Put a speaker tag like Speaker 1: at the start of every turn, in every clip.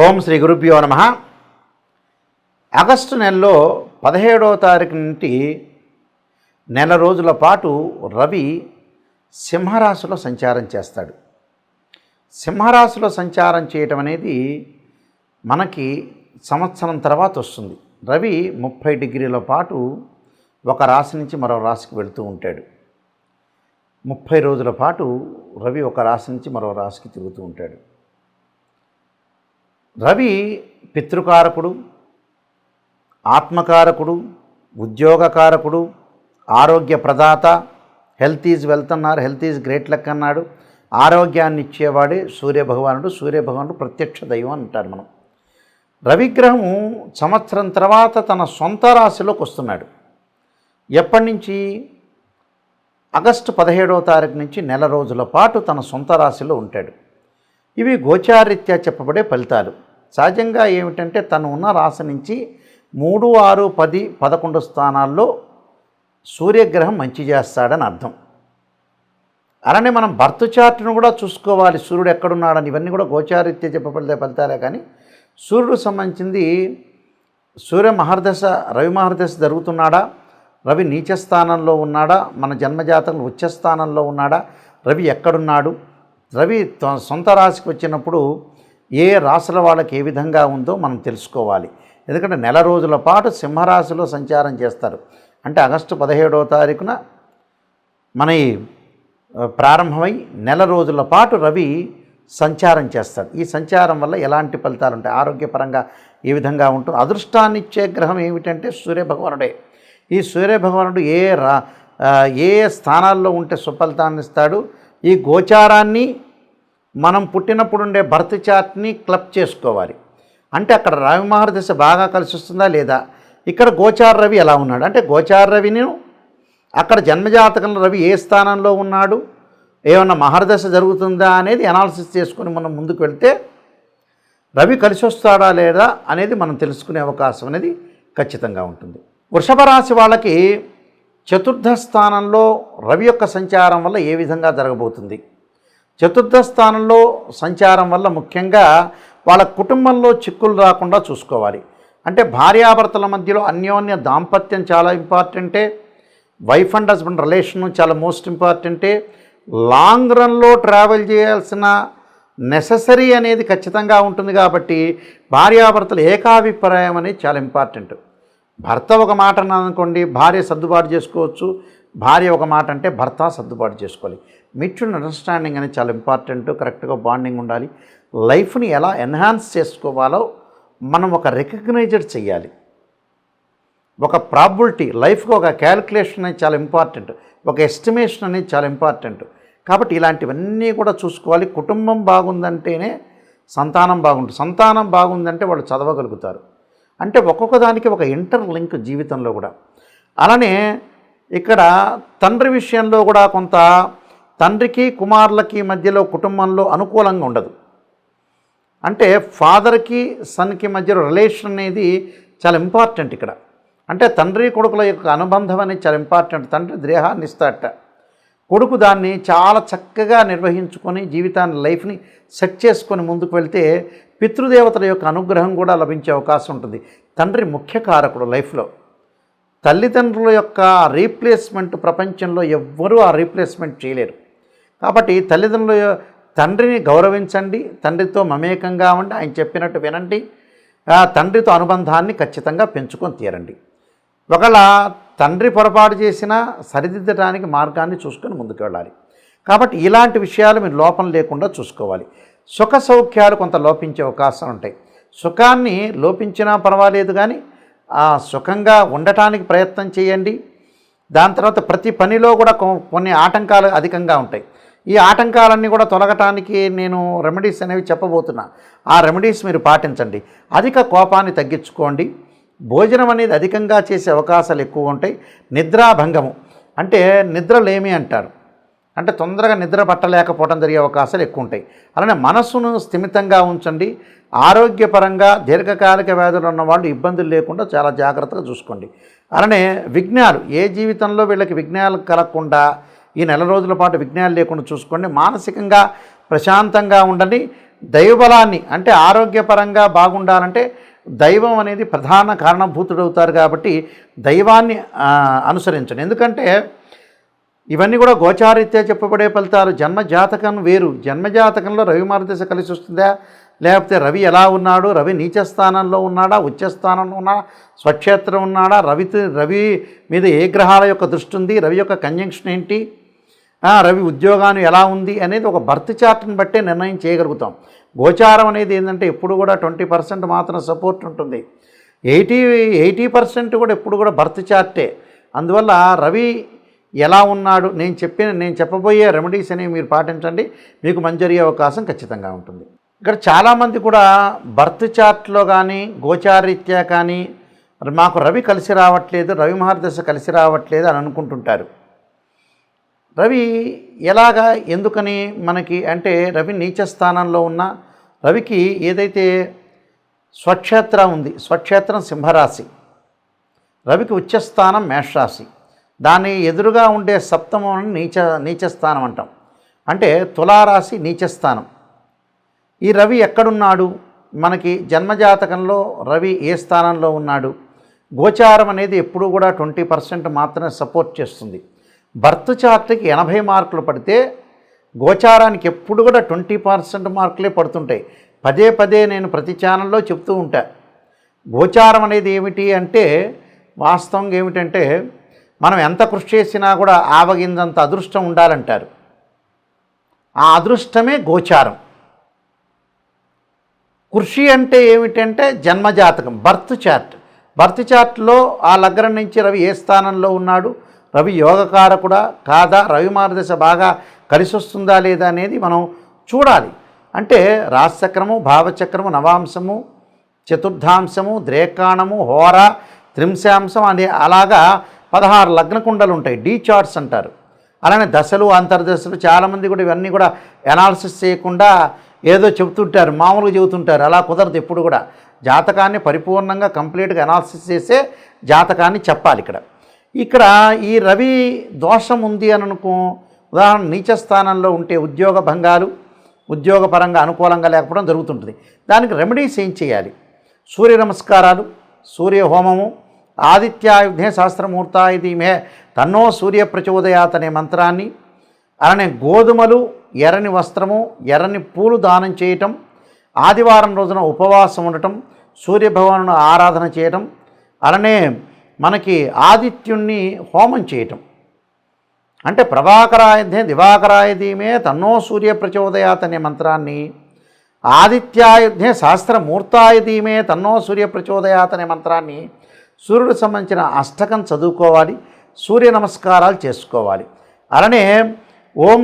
Speaker 1: ఓం శ్రీ గురుభ్యో నమః. ఆగస్టు నెలలో 17వ తారీఖు నుండి నెల రోజుల పాటు రవి సింహరాశిలో సంచారం చేస్తాడు. సింహరాశిలో సంచారం చేయటం అనేది మనకి సంవత్సరం తర్వాత వస్తుంది. రవి 30 డిగ్రీల పాటు ఒక రాశి నుంచి మరో రాశికి వెళుతూ ఉంటాడు. 30 రోజుల పాటు రవి ఒక రాశి నుంచి మరో రాశికి తిరుగుతూ ఉంటాడు. రవి పితృకారకుడు, ఆత్మకారకుడు, ఉద్యోగకారకుడు, ఆరోగ్య ప్రదాత. హెల్త్ ఈజ్ వెల్త్ అన్నారు, హెల్త్ ఈజ్ గ్రేట్ లక్ అన్నాడు. ఆరోగ్యాన్ని ఇచ్చేవాడే సూర్యభగవానుడు. సూర్యభగవానుడు ప్రత్యక్ష దైవం అంటారు మనం. రవిగ్రహం సంవత్సరం తర్వాత తన సొంత రాశిలోకి వస్తున్నాడు. ఎప్పటి నుంచి? ఆగస్టు 17వ తారీఖు నుంచి నెల రోజుల పాటు తన సొంత రాశిలో ఉంటాడు. ఇవి గోచారీత్యా చెప్పబడే ఫలితాలు. సహజంగా ఏమిటంటే తను ఉన్న రాశి నుంచి 3, 6, 10, 11 స్థానాల్లో సూర్యగ్రహం మంచి చేస్తాడని అర్థం. అలానే మనం బర్త్ చార్ట్ను కూడా చూసుకోవాలి, సూర్యుడు ఎక్కడున్నాడని. ఇవన్నీ కూడా గోచారీత్యా చెప్పబడే ఫలితాలే. కానీ సూర్యుడు సంబంధించింది సూర్య మహర్దశ, రవి మహర్దశ జరుగుతున్నాడా, రవి నీచ స్థానంలో ఉన్నాడా, మన జన్మజాతకం ఉచ్చ స్థానంలో ఉన్నాడా, రవి ఎక్కడున్నాడు, రవి సొంత రాశికి వచ్చినప్పుడు ఏ రాశుల వాళ్ళకి ఏ విధంగా ఉందో మనం తెలుసుకోవాలి. ఎందుకంటే నెల రోజుల పాటు సింహరాశిలో సంచారం చేస్తారు. అంటే ఆగస్టు 17వ తారీఖున మన ప్రారంభమై నెల రోజుల పాటు రవి సంచారం చేస్తాడు. ఈ సంచారం వల్ల ఎలాంటి ఫలితాలు ఉంటాయి, ఆరోగ్యపరంగా ఏ విధంగా ఉంటుంది. అదృష్టాన్ని ఇచ్చే గ్రహం ఏమిటంటే సూర్యభగవానుడే. ఈ సూర్యభగవానుడు ఏ స్థానాల్లో ఉంటే సుఫలితాన్ని ఇస్తాడు. ఈ గోచారాన్ని మనం పుట్టినప్పుడు ఉండే బర్త్ చార్ట్ని క్లబ్ చేసుకోవాలి. అంటే అక్కడ రవి మహర్దశ బాగా కలిసి వస్తుందా లేదా, ఇక్కడ గోచార రవి ఎలా ఉన్నాడు, అంటే గోచార రవిని అక్కడ జన్మజాతకంలో రవి ఏ స్థానంలో ఉన్నాడు, ఏమన్నా మహర్దశ జరుగుతుందా అనేది అనాలిసిస్ చేసుకొని మనం ముందుకు వెళ్తే రవి కలిసి వస్తాడా లేదా అనేది మనం తెలుసుకునే అవకాశం అనేది ఖచ్చితంగా ఉంటుంది. వృషభ రాశి వాళ్ళకి చతుర్థ స్థానంలో రవి యొక్క సంచారం వల్ల ఏ విధంగా జరగబోతుంది? చతుర్థ స్థానంలో సంచారం వల్ల ముఖ్యంగా వాళ్ళ కుటుంబంలో చిక్కులు రాకుండా చూసుకోవాలి. అంటే భార్యాభర్తల మధ్యలో అన్యోన్య దాంపత్యం చాలా ఇంపార్టెంటే. వైఫ్ అండ్ హస్బెండ్ రిలేషన్ చాలా మోస్ట్ ఇంపార్టెంటే. లాంగ్ రన్లో ట్రావెల్ చేయాల్సిన నెససరీ అనేది ఖచ్చితంగా ఉంటుంది. కాబట్టి భార్యాభర్తల ఏకాభిప్రాయం అనేది చాలా ఇంపార్టెంట్. భర్త ఒక మాట అనుకోండి, భార్య సర్దుబాటు చేసుకోవచ్చు. భార్య ఒక మాట అంటే భర్త సర్దుబాటు చేసుకోవాలి. మ్యూచువల్ అండర్స్టాండింగ్ అనేది చాలా ఇంపార్టెంట్. కరెక్ట్గా బాండింగ్ ఉండాలి. లైఫ్ని ఎలా ఎన్హాన్స్ చేసుకోవాలో మనం ఒక రికగ్నైజ్డ్ చేయాలి. ఒక ప్రాబిలిటీ, లైఫ్కి ఒక క్యాలిక్యులేషన్ అనేది చాలా ఇంపార్టెంట్. ఒక ఎస్టిమేషన్ అనేది చాలా ఇంపార్టెంట్. కాబట్టి ఇలాంటివన్నీ కూడా చూసుకోవాలి. కుటుంబం బాగుందంటేనే సంతానం బాగుంటుంది. సంతానం బాగుందంటే వాళ్ళు చదవగలుగుతారు. అంటే ఒక్కొక్క దానికి ఒక ఇంటర్ లింక్ జీవితంలో కూడా. అలానే ఇక్కడ తండ్రి విషయంలో కూడా కొంత తండ్రికి కుమారులకి మధ్యలో కుటుంబంలో అనుకూలంగా ఉండదు. అంటే ఫాదర్కి సన్కి మధ్యలో రిలేషన్ అనేది చాలా ఇంపార్టెంట్ ఇక్కడ. అంటే తండ్రి కొడుకుల యొక్క అనుబంధం అనేది చాలా ఇంపార్టెంట్. తండ్రి దేహాన్ని ఇస్తాడట, కొడుకు దాన్ని చాలా చక్కగా నిర్వహించుకొని జీవితాన్ని, లైఫ్ని సెట్ చేసుకొని ముందుకు వెళ్తే పితృదేవతల యొక్క అనుగ్రహం కూడా లభించే అవకాశం ఉంటుంది. తండ్రి ముఖ్య కారకుడు లైఫ్లో. తల్లిదండ్రుల యొక్క రీప్లేస్మెంట్ ప్రపంచంలో ఎవ్వరూ ఆ రీప్లేస్మెంట్ చేయలేరు. కాబట్టి తండ్రిని గౌరవించండి, తండ్రితో మమేకంగా ఉండి ఆయన చెప్పినట్టు వినండి, తండ్రితో అనుబంధాన్ని ఖచ్చితంగా పెంచుకొని తీరండి. ఒకవేళ తండ్రి పొరపాటు చేసినా సరిదిద్దడానికి మార్గాన్ని చూసుకొని ముందుకు వెళ్ళాలి. కాబట్టి ఇలాంటి విషయాలు మీరు లోపం లేకుండా చూసుకోవాలి. సుఖ సౌఖ్యాలు కొంత లోపించే అవకాశం ఉంటాయి. సుఖాన్ని లోపించినా పర్వాలేదు, కానీ సుఖంగా ఉండటానికి ప్రయత్నం చేయండి. దాని తర్వాత ప్రతి పనిలో కూడా కొన్ని ఆటంకాలు అధికంగా ఉంటాయి. ఈ ఆటంకాలన్నీ కూడా తొలగటానికి నేను రెమెడీస్ అనేవి చెప్పబోతున్నా. ఆ రెమెడీస్ మీరు పాటించండి. అధిక కోపాన్ని తగ్గించుకోండి. భోజనం అనేది అధికంగా చేసే అవకాశాలు ఎక్కువ ఉంటాయి. నిద్రాభంగము అంటే నిద్రలేమి అంటారు. అంటే తొందరగా నిద్ర పట్టలేకపోవడం జరిగే అవకాశాలు ఎక్కువ ఉంటాయి. అలానే మనస్సును స్థిమితంగా ఉంచండి. ఆరోగ్యపరంగా దీర్ఘకాలిక వ్యాధులు ఉన్న వాళ్ళు ఇబ్బందులు లేకుండా చాలా జాగ్రత్తగా చూసుకోండి. అలానే విఘ్నాలు, ఏ జీవితంలో వీళ్ళకి విఘ్నాలు కలగకుండా ఈ నెల రోజుల పాటు విఘ్నాలు లేకుండా చూసుకోండి. మానసికంగా ప్రశాంతంగా ఉండండి. దైవబలాన్ని అంటే ఆరోగ్యపరంగా బాగుండాలంటే దైవం అనేది ప్రధాన కారణభూతుడవుతారు కాబట్టి దైవాన్ని అనుసరించండి. ఎందుకంటే ఇవన్నీ కూడా గోచారీత్యా చెప్పబడే ఫలితాలు. జన్మజాతకం వేరు. జన్మజాతకంలో రవి మార్గదశ కలిసి వస్తుందా, లేకపోతే రవి ఎలా ఉన్నాడు, రవి నీచస్థానంలో ఉన్నాడా, ఉచ్చస్థానంలో ఉన్నాడా, స్వక్షేత్రం ఉన్నాడా, రవి మీద ఏ గ్రహాల యొక్క దృష్టి ఉంది, రవి యొక్క కంజంక్షన్ ఏంటి, రవి ఉద్యోగాన్ని ఎలా ఉంది అనేది ఒక బర్త్ చార్ట్ని బట్టే నిర్ణయం చేయగలుగుతాం. గోచారం అనేది ఏంటంటే ఎప్పుడు కూడా 20% మాత్రం సపోర్ట్ ఉంటుంది. 80% కూడా ఎప్పుడు కూడా బర్త్ చార్టే. అందువల్ల రవి ఎలా ఉన్నాడు, నేను చెప్పబోయే రెమెడీస్ అనేవి మీరు పాటించండి, మీకు మంచి జరిగే అవకాశం ఖచ్చితంగా ఉంటుంది. ఇక్కడ చాలామంది కూడా బర్త్ చార్ట్లో కానీ గోచారీత్యా కానీ మాకు రవి కలిసి రావట్లేదు, రవి మహర్దశ కలిసి రావట్లేదు అని అనుకుంటుంటారు. రవి ఎలాగా ఎందుకని మనకి అంటే రవి నీచ స్థానంలో ఉన్న రవికి ఏదైతే స్వక్షేత్రం ఉంది, స్వక్షేత్రం సింహరాశి, రవికి ఉచ్చస్థానం మేషరాశి, దాని ఎదురుగా ఉండే సప్తమం నీచస్థానం అంటాం, అంటే తులారాశి నీచస్థానం. ఈ రవి ఎక్కడున్నాడు, మనకి జన్మజాతకంలో రవి ఏ స్థానంలో ఉన్నాడు, గోచారం అనేది ఎప్పుడూ కూడా 20% మాత్రమే సపోర్ట్ చేస్తుంది. బర్త్ చార్ట్కి 80 మార్కులు పడితే గోచారానికి ఎప్పుడు కూడా 20% మార్కులే పడుతుంటాయి. పదే పదే నేను ప్రతి ఛానల్లో చెప్తూ ఉంటా. గోచారం అనేది ఏమిటి అంటే వాస్తవంగా ఏమిటంటే మనం ఎంత కృషి చేసినా కూడా ఆవగింజంత అదృష్టం ఉండాలంటారు. ఆ అదృష్టమే గోచారం. కృషి అంటే ఏమిటంటే జన్మజాతకం, బర్త్ చార్ట్లో ఆ లగ్నం నుంచి రవి ఏ స్థానంలో ఉన్నాడు, రవి యోగకారకుడా కాదా, రవి మార్గదశ బాగా కలిసి వస్తుందా లేదా అనేది మనం చూడాలి. అంటే రాశిచక్రము, భావచక్రము, నవాంశము, చతుర్థాంశము, ద్రేకాణము, హోర, త్రింశాంశం అనే అలాగా 16 లగ్న కుండలు ఉంటాయి, డీ చార్ట్స్ అంటారు. అలానే దశలు, అంతర్దశలు, చాలామంది కూడా ఇవన్నీ కూడా అనాలిసిస్ చేయకుండా ఏదో చెబుతుంటారు, మామూలుగా చెబుతుంటారు. అలా కుదరదు. ఎప్పుడు కూడా జాతకాన్ని పరిపూర్ణంగా కంప్లీట్గా అనాలిసిస్ చేసే జాతకాన్ని చెప్పాలి. ఇక్కడ ఈ రవి దోషం ఉంది అని ఉదాహరణ నీచ స్థానంలో ఉంటే ఉద్యోగ భంగాలు, ఉద్యోగపరంగా అనుకూలంగా లేకపోవడం జరుగుతుంటుంది. దానికి రెమెడీస్ ఏం చేయాలి? సూర్య నమస్కారాలు, సూర్య హోమము, ఆదిత్యాయుధే సహస్రమూర్తాయ ధీమహి తన్నో సూర్య ప్రచోదయాత్ అనే మంత్రాన్ని, అలానే గోధుమలు, ఎర్రని వస్త్రము, ఎర్రని పూలు దానం చేయటం, ఆదివారం రోజున ఉపవాసం ఉండటం, సూర్యభగవాను ఆరాధన చేయటం, అలానే మనకి ఆదిత్యుణ్ణి హోమం చేయటం. అంటే ప్రభాకరాయుధే దివాకరాయ ధీమే తన్నో సూర్య ప్రచోదయాత్ అనే మంత్రాన్ని, ఆదిత్యాయుధే సహస్రమూర్తాయ ధీమే తన్నో సూర్య ప్రచోదయాత్ అనే మంత్రాన్ని సూర్యుడికి సంబంధించిన అష్టకం చదువుకోవాలి, సూర్య నమస్కారాలు చేసుకోవాలి. అలానే ఓం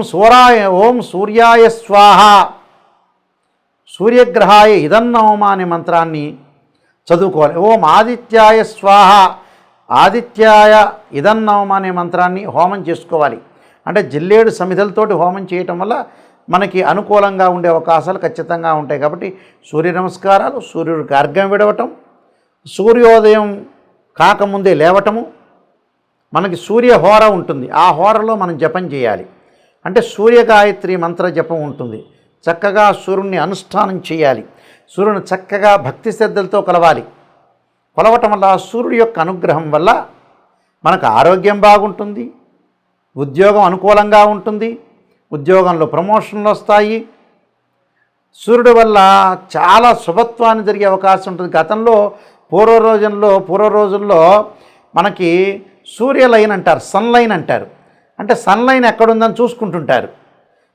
Speaker 1: సూర్యాయ స్వాహ, సూర్యగ్రహాయ ఇదన్నవమ అనే మంత్రాన్ని చదువుకోవాలి. ఓం ఆదిత్యాయ స్వాహ, ఆదిత్యాయ ఇదన్నవమ అనే మంత్రాన్ని హోమం చేసుకోవాలి. అంటే జిల్లేడు సమిధలతోటి హోమం చేయటం వల్ల మనకి అనుకూలంగా ఉండే అవకాశాలు ఖచ్చితంగా ఉంటాయి. కాబట్టి సూర్య నమస్కారాలు, సూర్యుడికి అర్ఘ్యం విడవటం, సూర్యోదయం కాకముందే లేవటము, మనకి సూర్య హోర ఉంటుంది, ఆ హోరలో మనం జపం చేయాలి. అంటే సూర్యగాయత్రి మంత్ర జపం ఉంటుంది. చక్కగా సూర్యుడిని అనుష్ఠానం చేయాలి. సూర్యుని చక్కగా భక్తి శ్రద్ధలతో కొలవటం వల్ల సూర్యుడి యొక్క అనుగ్రహం వల్ల మనకు ఆరోగ్యం బాగుంటుంది, ఉద్యోగం అనుకూలంగా ఉంటుంది, ఉద్యోగంలో ప్రమోషన్లు వస్తాయి. సూర్యుడి వల్ల చాలా శుభత్వాన్ని జరిగే అవకాశం ఉంటుంది. గతంలో పూర్వ రోజుల్లో మనకి సూర్యలైన్ అంటారు, సన్లైన్ అంటారు. అంటే సన్లైన్ ఎక్కడుందని చూసుకుంటుంటారు.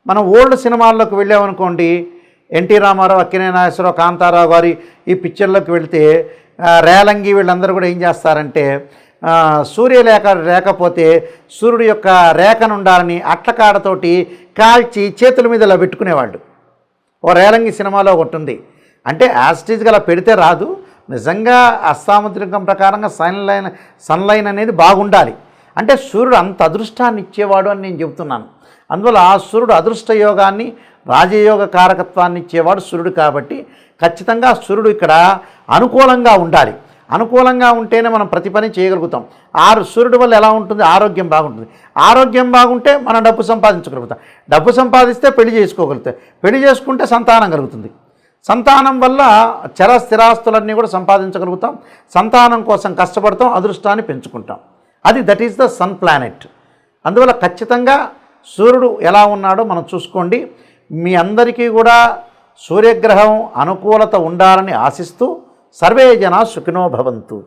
Speaker 1: మనం ఓల్డ్ సినిమాల్లోకి వెళ్ళామనుకోండి, ఎన్టీ రామారావు, అక్కినేని నాగేశ్వరరావు, కాంతారావు గారి ఈ పిక్చర్లోకి వెళితే రేలంగి వీళ్ళందరూ కూడా ఏం చేస్తారంటే లేకపోతే సూర్యుడి యొక్క రేఖను ఉండాలని అట్లకాడతోటి కాల్చి చేతుల మీద ఇలా పెట్టుకునేవాళ్ళు. ఓ రేలంగి సినిమాలో ఒకటి ఉంది. అంటే యాస్టీజ్గా అలా పెడితే రాదు, నిజంగా అస్సాముద్రికం ప్రకారంగా సన్లైన్ అనేది బాగుండాలి. అంటే సూర్యుడు అంత అదృష్టాన్ని ఇచ్చేవాడు అని నేను చెబుతున్నాను. అందువల్ల ఆ సూర్యుడు అదృష్ట యోగాన్ని, రాజయోగ కారకత్వాన్ని ఇచ్చేవాడు సూర్యుడు. కాబట్టి ఖచ్చితంగా సూర్యుడు ఇక్కడ అనుకూలంగా ఉండాలి. అనుకూలంగా ఉంటేనే మనం ప్రతి పని చేయగలుగుతాం. సూర్యుడి వల్ల ఎలా ఉంటుంది? ఆరోగ్యం బాగుంటుంది. ఆరోగ్యం బాగుంటే మనం డబ్బు సంపాదించగలుగుతాం. డబ్బు సంపాదిస్తే పెళ్లి చేసుకోగలుగుతాం. పెళ్లి చేసుకుంటే సంతానం కలుగుతుంది. సంతానం వల్ల స్థిరాస్తులన్నీ కూడా సంపాదించగలుగుతాం. సంతానం కోసం కష్టపడతాం, అదృష్టాన్ని పెంచుకుంటాం. That is the sun planet. అందువల్ల ఖచ్చితంగా సూర్యుడు ఎలా ఉన్నాడో మనం చూసుకోండి. మీ అందరికీ కూడా సూర్యగ్రహం అనుకూలత ఉండాలని ఆశిస్తూ సర్వే జనా సుఖినో భవంతు.